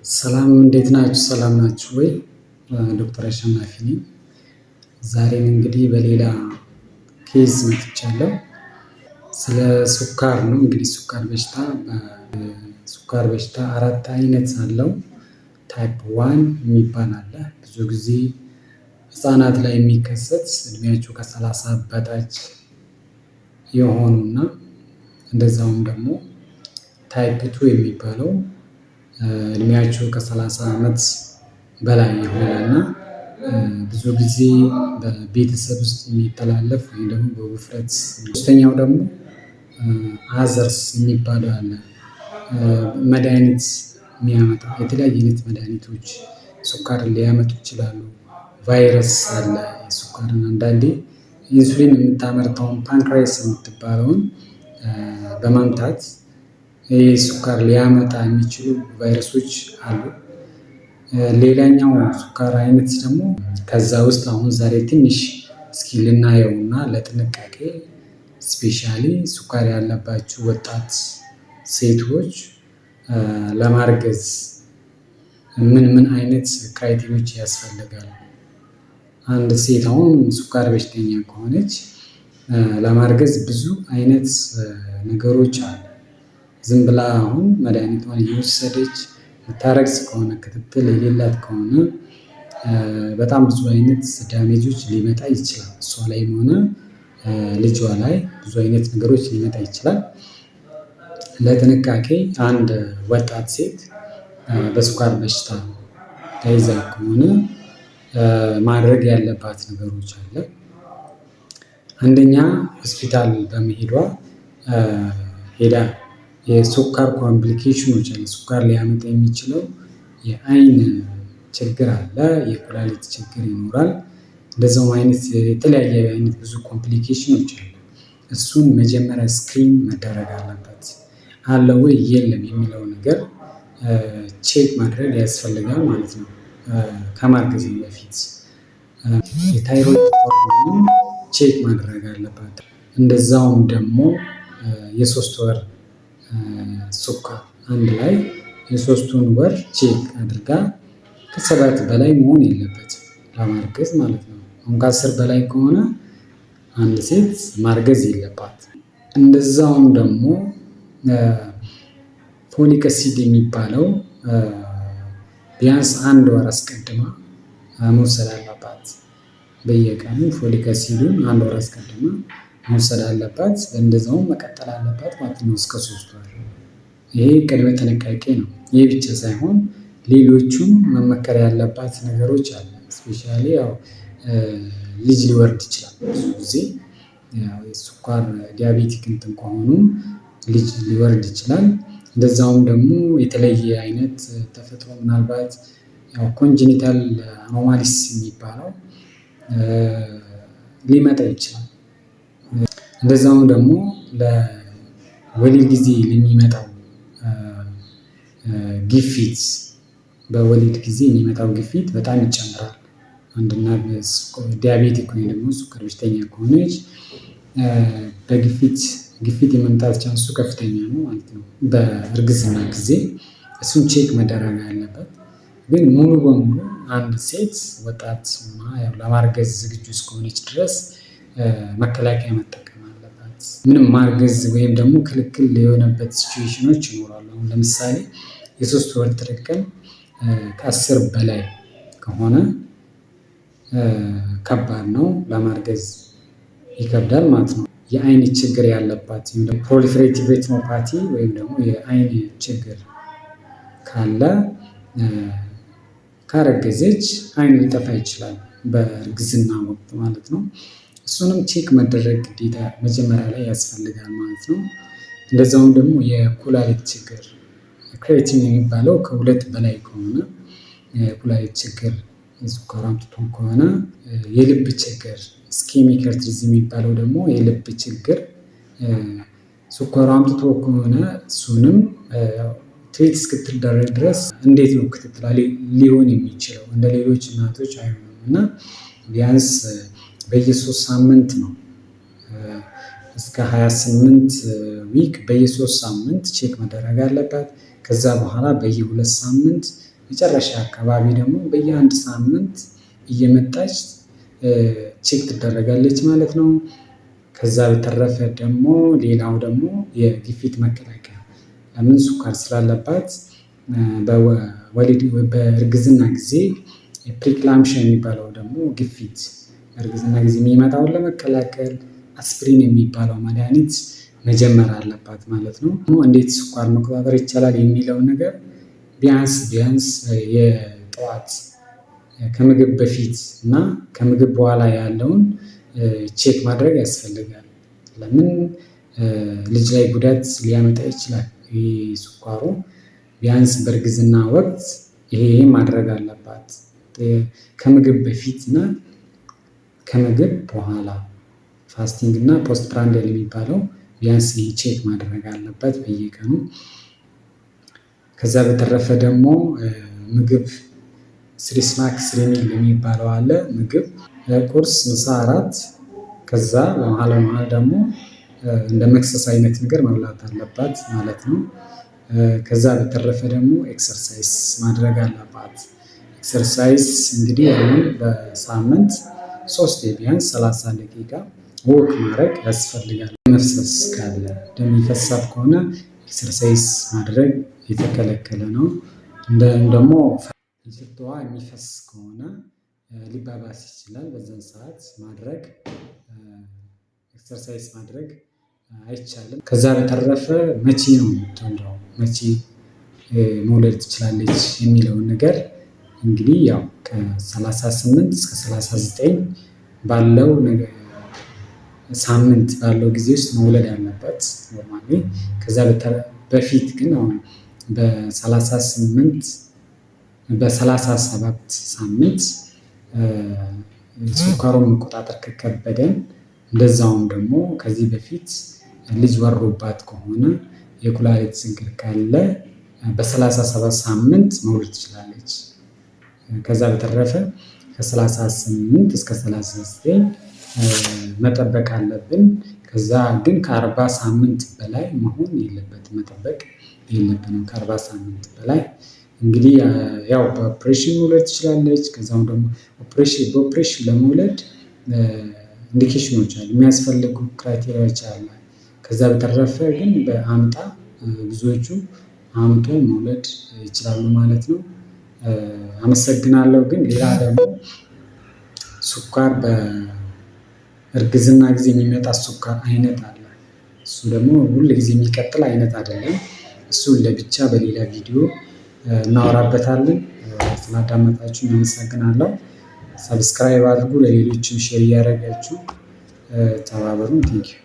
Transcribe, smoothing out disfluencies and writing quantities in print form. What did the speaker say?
ሰላም እንዴት ናችሁ? ሰላም ናችሁ ወይ? ዶክተር አሸናፊ ነኝ። ዛሬም እንግዲህ በሌላ ኬዝ መጥቻለሁ። ስለ ስኳር ነው። እንግዲህ ስኳር በሽታ አራት አይነት አለው። ታይፕ ዋን የሚባል አለ። ብዙ ጊዜ ህፃናት ላይ የሚከሰት እድሜያቸው ከ30 በታች የሆኑና እንደዛውም ደግሞ ታይፕ ቱ የሚባለው እድሜያቸው ከ30 ዓመት በላይ የሆነና ብዙ ጊዜ በቤተሰብ ውስጥ የሚተላለፍ ወይም ደግሞ በውፍረት። ሶስተኛው ደግሞ አዘርስ የሚባለው አለ። መድኃኒት የሚያመጣ የተለያየ አይነት መድኃኒቶች ስኳርን ሊያመጡ ይችላሉ። ቫይረስ አለ። ስኳርን አንዳንዴ ኢንሱሊን የምታመርተውን ፓንክሬስ የምትባለውን በማምታት ስኳር ሊያመጣ የሚችሉ ቫይረሶች አሉ። ሌላኛው ስኳር አይነት ደግሞ ከዛ ውስጥ አሁን ዛሬ ትንሽ እስኪ ልናየውና ለጥንቃቄ ስፔሻሊ ስኳር ያለባችሁ ወጣት ሴቶች ለማርገዝ ምን ምን አይነት ክራይቴሪያዎች ያስፈልጋሉ? አንድ ሴት አሁን ስኳር በሽተኛ ከሆነች ለማርገዝ ብዙ አይነት ነገሮች አሉ። ዝም ብላ አሁን መድኃኒቷን እየወሰደች የምታረግዝ ከሆነ ክትትል የሌላት ከሆነ በጣም ብዙ አይነት ዳሜጆች ሊመጣ ይችላል። እሷ ላይም ሆነ ልጇ ላይ ብዙ አይነት ነገሮች ሊመጣ ይችላል። ለጥንቃቄ አንድ ወጣት ሴት በስኳር በሽታ ተይዛ ከሆነ ማድረግ ያለባት ነገሮች አለ። አንደኛ ሆስፒታል በመሄዷ ሄዳ የስኳር ኮምፕሊኬሽኖች አሉ። ስኳር ሊያመጣ የሚችለው የአይን ችግር አለ፣ የኩላሊት ችግር ይኖራል። እንደዛውም አይነት የተለያየ አይነት ብዙ ኮምፕሊኬሽኖች አሉ። እሱን መጀመሪያ ስክሪን መደረግ አለበት። አለ ወይ የለም የሚለው ነገር ቼክ ማድረግ ያስፈልጋል ማለት ነው። ከማርገዝ በፊት የታይሮይድ ሆርሞን ቼክ ማድረግ አለባት። እንደዛውም ደግሞ የሶስት ወር ስኳር አንድ ላይ የሶስቱን ወር ቼክ አድርጋ ከ7 በላይ መሆን የለበትም ለማርገዝ ማለት ነው። አሁን ከ10 በላይ ከሆነ አንድ ሴት ማርገዝ የለባትም። እንደዛውም ደግሞ ፎሊክ አሲድ የሚባለው ቢያንስ 1 ወር አስቀድማ መውሰድ አለባት። በየቀኑ ፎሊክ አሲዱን 1 ወር አስቀድማ መውሰድ አለባት። እንደዛውም መቀጠል አለባት ማለት ነው እስከ 3 ወር። ይሄ ቅድመ ጥንቃቄ ነው። ይህ ብቻ ሳይሆን ሌሎቹም መመከር ያለባት ነገሮች አሉ። ስፔሻሊ ያው ልጅ ሊወርድ ይችላል። ብዙ ጊዜ ያው የስኳር ዲያቤቲክ እንትን ከሆኑ ልጅ ሊወርድ ይችላል። እንደዛውም ደግሞ የተለየ አይነት ተፈጥሮ ምናልባት ያው ኮንጀኒታል አኖማሊስ የሚባለው ሊመጣ ይችላል። እንደዛውም ደግሞ ለወሊድ ጊዜ ለሚመጣው ግፊት በወሊድ ጊዜ የሚመጣው ግፊት በጣም ይጨምራል። አንድ እናት ዲያቤቲክ ወይም ደግሞ ስኳር በሽተኛ ከሆነች ግፊት የመምጣት ቻንሱ ከፍተኛ ነው ማለት ነው። በእርግዝና ጊዜ እሱን ቼክ መደረግ አለበት። ግን ሙሉ በሙሉ አንድ ሴት ወጣት ሆና ያው ለማርገዝ ዝግጁ እስከሆነች ድረስ መከላከያ መጠቀም አለባት። ምንም ማርገዝ ወይም ደግሞ ክልክል የሆነበት ሲቹዌሽኖች ይኖራሉ። አሁን ለምሳሌ የ3 ወር ጥርቅም ከ10 በላይ ከሆነ ከባድ ነው፣ ለማርገዝ ይከብዳል ማለት ነው። የአይን ችግር ያለባት ፕሮሊፌሬቲቭ ሬቲኖፓቲ ወይም ደግሞ የአይን ችግር ካለ ካረገዘች አይን ሊጠፋ ይችላል በእርግዝና ወቅት ማለት ነው። እሱንም ቼክ መደረግ ግዴታ መጀመሪያ ላይ ያስፈልጋል ማለት ነው። እንደዛውም ደግሞ የኩላሊት ችግር ክሬቲን የሚባለው ከ2 በላይ ከሆነ የኩላሊት ችግር ስኳር አምጥቶ ከሆነ የልብ ችግር ኢስኬሚክ ሃርት ዲዚዝ የሚባለው ደግሞ የልብ ችግር ስኳር አምጥቶ ከሆነ እሱንም ትሪት እስክትደረግ ድረስ እንዴት ነው ክትትል ሊሆን የሚችለው? እንደ ሌሎች እናቶች አይሆንም እና ቢያንስ በየ3 ሳምንት ነው እስከ 28 ዊክ በየ3 ሳምንት ቼክ መደረግ አለባት። ከዛ በኋላ በየ2 ሳምንት መጨረሻ አካባቢ ደግሞ በየ1 ሳምንት እየመጣች ቼክ ትደረጋለች ማለት ነው። ከዛ በተረፈ ደግሞ ሌላው ደግሞ የግፊት መከላከያ ለምን ስኳር ስላለባት በእርግዝና ጊዜ ፕሪክላምሺያ የሚባለው ደግሞ ግፊት በእርግዝና ጊዜ የሚመጣውን ለመከላከል አስፕሪን የሚባለው መድኃኒት መጀመር አለባት ማለት ነው። እንዴት ስኳር መቆጣጠር ይቻላል የሚለውን ነገር ቢያንስ የጠዋት ከምግብ በፊት እና ከምግብ በኋላ ያለውን ቼክ ማድረግ ያስፈልጋል። ለምን ልጅ ላይ ጉዳት ሊያመጣ ይችላል። ይሄ ስኳሩ ቢያንስ በእርግዝና ወቅት ይሄ ማድረግ አለባት። ከምግብ በፊት እና ከምግብ በኋላ ፋስቲንግ እና ፖስት ፕራንዲያል የሚባለው ቢያንስ ይሄ ቼክ ማድረግ አለበት በየቀኑ። ከዛ በተረፈ ደግሞ ምግብ 3 ስናክስ 3 ሚል የሚባለው አለ። ምግብ ቁርስ፣ ምሳ፣ እራት ከዛ በመሃል ደግሞ እንደ መክሰስ አይነት ነገር መብላት አለባት ማለት ነው። ከዛ በተረፈ ደግሞ ኤክሰርሳይዝ ማድረግ አለባት። ኤክሰርሳይዝ እንግዲህ አሁን በሳምንት 3 ቢያንስ 30 ደቂቃ ወክ ማድረግ ያስፈልጋል። መፍሰስ ካለ ደም የሚፈሳት ከሆነ ኤክሰርሳይዝ ማድረግ የተከለከለ ነው። ደግሞ ሽንቷ የሚፈስ ከሆነ ሊባባስ ይችላል። በዛን ሰዓት ኤክሰርሳይዝ ማድረግ አይቻልም። ከዛ በተረፈ መቼ ነው የምትወልደው፣ መቼ መውለድ ትችላለች የሚለውን ነገር እንግዲህ ያው ከ38 እስከ 39 ባለው ሳምንት ባለው ጊዜ ውስጥ መውለድ ያለበት ኖርማሊ። ከዛ በፊት ግን አሁን በ37 ሳምንት ስኳሩን መቆጣጠር ከከበደን እንደዛውም ደግሞ ከዚህ በፊት ልጅ ወሮባት ከሆነ የኩላሊት ችግር ካለ በ37 ሳምንት መውለድ ትችላለች። ከዛ በተረፈ ከ38 እስከ 39 መጠበቅ አለብን። ከዛ ግን ከ40 ሳምንት በላይ መሆን የለበትም፣ መጠበቅ የለብንም ከ40 ሳምንት በላይ። እንግዲህ ያው በኦፕሬሽን መውለድ ትችላለች። ከዛም ደግሞ በኦፕሬሽን ለመውለድ ኢንዲኬሽኖች አሉ፣ የሚያስፈልጉ ክራይቴሪያዎች አሉ። ከዛ በተረፈ ግን በአምጣ ብዙዎቹ አምጦ መውለድ ይችላሉ ማለት ነው። አመሰግናለሁ። ግን ሌላ ደግሞ ስኳር በእርግዝና ጊዜ የሚመጣ ስኳር አይነት አለ። እሱ ደግሞ ሁል ጊዜ የሚቀጥል አይነት አይደለም። እሱን ለብቻ በሌላ ቪዲዮ እናወራበታለን። ስላዳመጣችሁ አመሰግናለሁ። ሰብስክራይብ አድርጉ፣ ለሌሎችም ሼር እያደረጋችሁ ተባበሩን። ቴንኪው